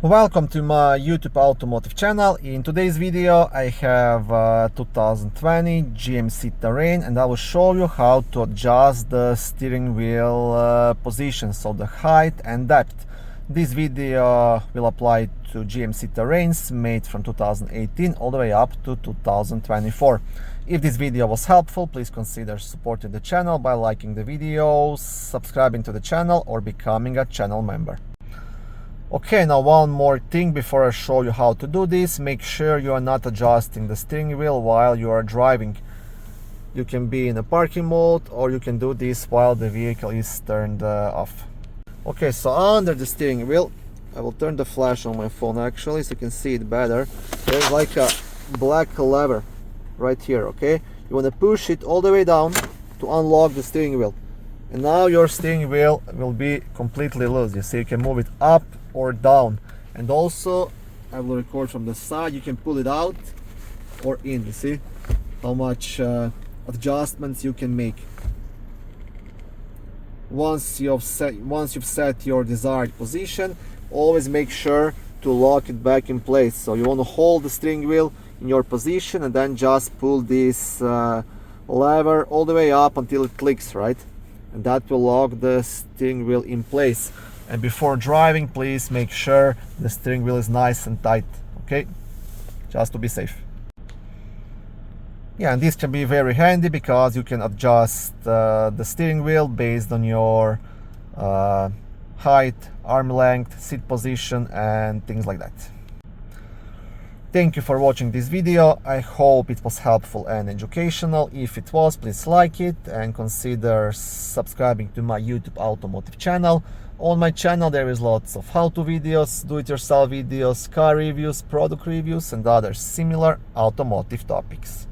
Welcome to my YouTube automotive channel. In today's video I have 2020 GMC Terrain, and I will show you how to adjust the steering wheel position, so the height and depth. This video will apply to GMC Terrains made from 2018 all the way up to 2024. If this video was helpful, please consider supporting the channel by liking the video, subscribing to the channel, or becoming a channel member. Okay, now one more thing before I show you how to do this. Make sure you are not adjusting the steering wheel while you are driving. You can be in a parking mode, or you can do this while the vehicle is turned off. Okay, so under the steering wheel, I will turn the flash on my phone actually so you can see it better. There's like a black lever right here, okay? You want to push it all the way down to unlock the steering wheel. And now your steering wheel will be completely loose. You see, you can move it up or down. And also, I will record from the side, you can pull it out or in. You see how much adjustments you can make. Once you've set your desired position, always make sure to lock it back in place. So you want to hold the steering wheel in your position and then just pull this lever all the way up until it clicks, right? And that will lock the steering wheel in place. And before driving, please make sure the steering wheel is nice and tight, okay? Just to be safe. Yeah, and this can be very handy because you can adjust the steering wheel based on your height, arm length, seat position, and things like that. Thank you for watching this video. I hope it was helpful and educational. If it was, please like it and consider subscribing to my YouTube automotive channel. On my channel there is lots of how-to videos, do-it-yourself videos, car reviews, product reviews, and other similar automotive topics.